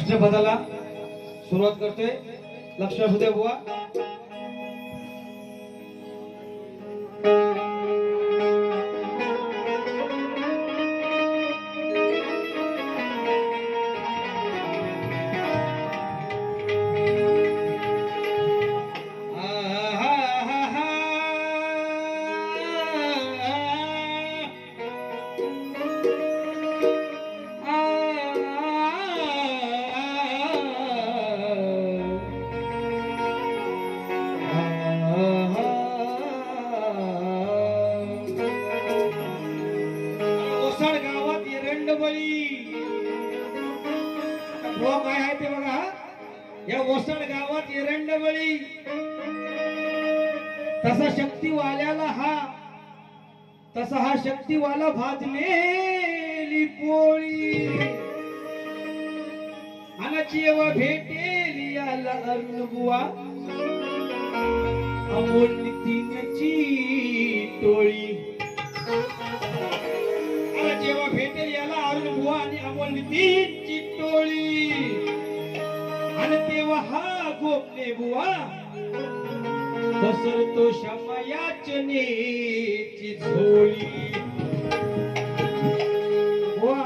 अष्टपदाला सुरुवात करतोय. लक्ष असू द्या बुवा. काय आहे ते बघा. या ओसड गावात एरंडबळी तसा हा शक्तीवाला भाजलेली पोळी अनाची येवा भेटेली याला अरुण बुवा अमोल नितीनची टोळी. जेव्हा भेटेल याला अरुण बुवा आणि अमोल नितीनची टोळी आणि तेव्हा हा गोपने बुवा पसरतो क्षमा याचनेची झोळी. बुवा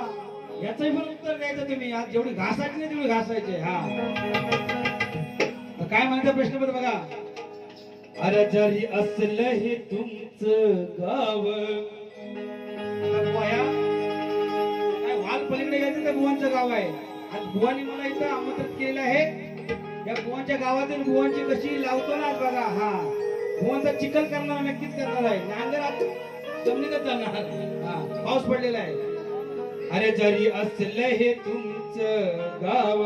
याचंही पण उत्तर द्यायचं तुम्ही. आज जेवढी घासायची नाही तेवढी घासायचे. हा काय म्हणता प्रश्न बघ बघा. अरे जरी असलं हे तुमचं गाव काय वाल पलीकडे घ्यायचं तर बुवांचं गाव आहे. आज बुवानी मला इथं आमंत्रित केलेलं आहे. या बुवांच्या गावातील बुवांची कशी लावतो ना बघा. हा बुवांचा चिखल करणार नक्कीच करणार आहे. नांगर आज जमिनीतच जाणार. हा पाऊस पडलेला आहे. अरे जरी असलं हे तुमचं गाव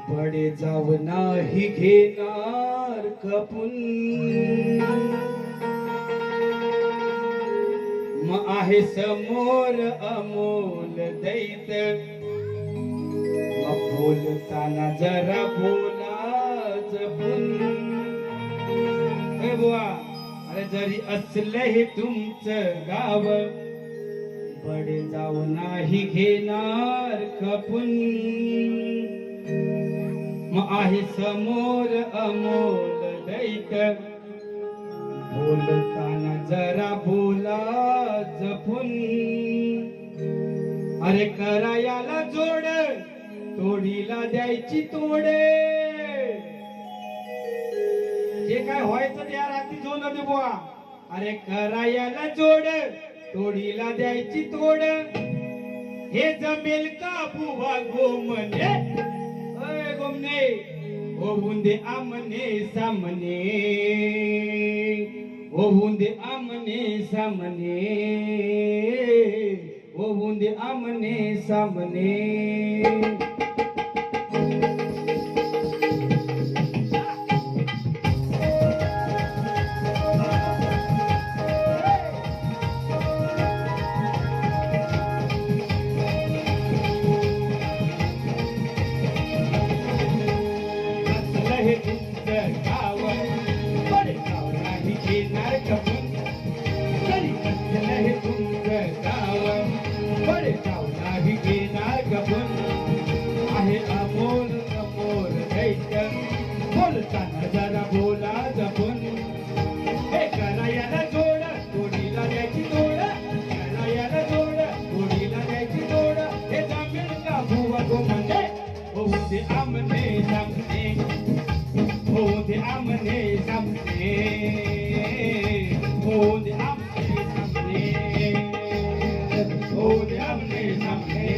बडे जाव नाही घेणार खपून मग आहे समोर अमोल दैत मग बोलताना जरा बोला जपून. बुवा अरे जरी असलं हे तुमचं गाव बडे जाऊ नाही घेणार खपून मग आहे समोर अमोल दैत बोलताना जरा बोला जपून. अरे करायाला जोड तोडीला द्यायची तोडे जे काय व्हायचं त्या रात्री जो नदी बुवा. अरे करायाला जोड तोडीला द्यायची तोड हे जमेल का बुवा गोमने गोमने होऊन दे आमने सामने होऊन दे आमने सामने होऊन दे आमने सामने. बोलताना जरा बोला जपून हे करायाला जोड तोडीला द्यायची तोड करायाला जोड तोडीला द्यायची तोड हे जमेल का बुवा गोमने होऊन दे आमने सामने होऊन दे आमने सामने होऊन दे आमने सामने होऊन दे आमने सामने.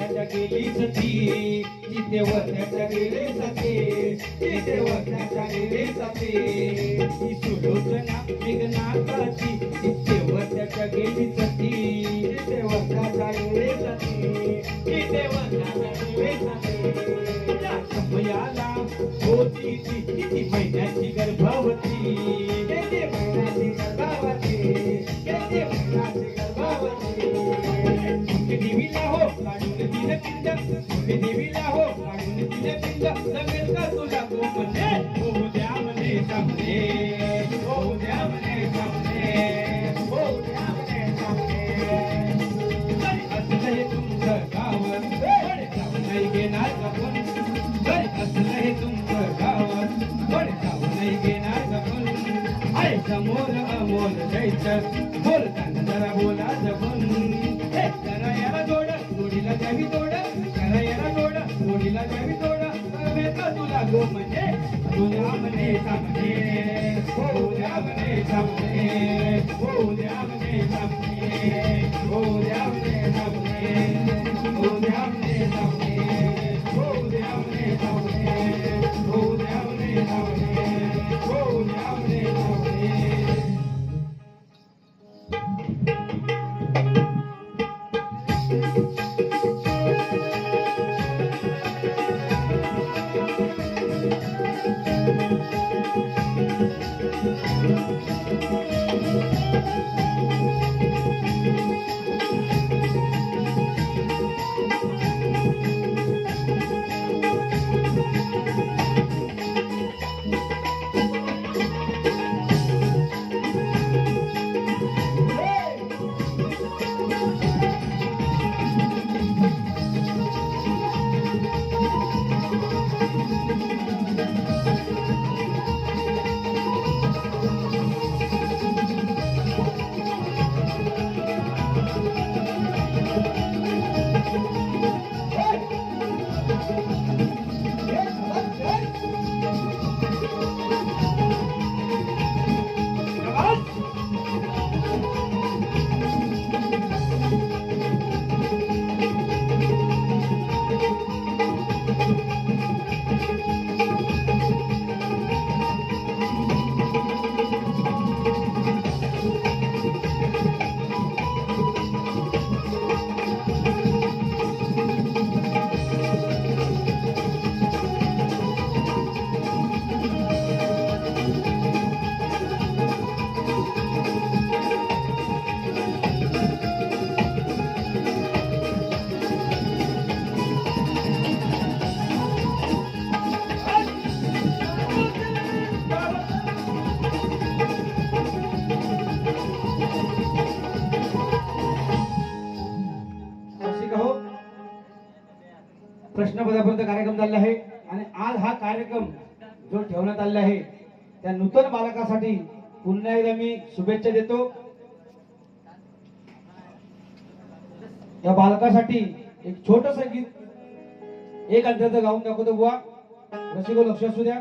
वरत्याच्या गेली सती जिथे वरत्याच्या गेले सती जिथे वरत्याच्या गेले सती ही सुलोचना मेघनाथाची जिथे वरत्याच्या गेली सती जिथे वरत्याच्या गेले सती जिथे वरत्याच्या गेले सती त्या समयाला होती ती किती महिन्याची गर्भवती किती महिन्याची गर्भवती किती महिन्याची गर्भवती देवीला हो काढून दिलं पिंड देवीला हो काढून दिलं पिंड जमेल का तुला कोमने हो द्या म्हणे सामने हो द्या म्हणे सामने हो द्या म्हणे सामने असलं हे तुमचं गाव जाऊ नाही घेणार आपण असलं हे तुमचं गाव जाऊ नाही घेणार आपण आहे समोर अमोल जायचं बोलताना जरा बोला जपून करा याला जोड जोडीला द्यावी जोड करा याला जोड जोडीला द्यावी जोड का तुला गो म्हणजे तुझ्या म्हणे सामने हो द्या म्हणे सामने हो द्या म्हणे सामने हो द्या म्हणे सामने हो द्या म्हणे सामने हो द्या म्हणे सामने हो द्या म्हणे सामने हो द्या म्हणे सामने प्रश्नपत्रापर्यंत कार्यक्रम चालला आहे आणि आज हा कार्यक्रम जो ठेवण्यात आलेला आहे त्या नूतन बालकासाठी पुन्हा एकदा मी शुभेच्छा देतो. या बालकासाठी एक छोटस गीत एक अंतराचं गाऊन दाखवतो बुवा. रसिको लक्ष असू द्या.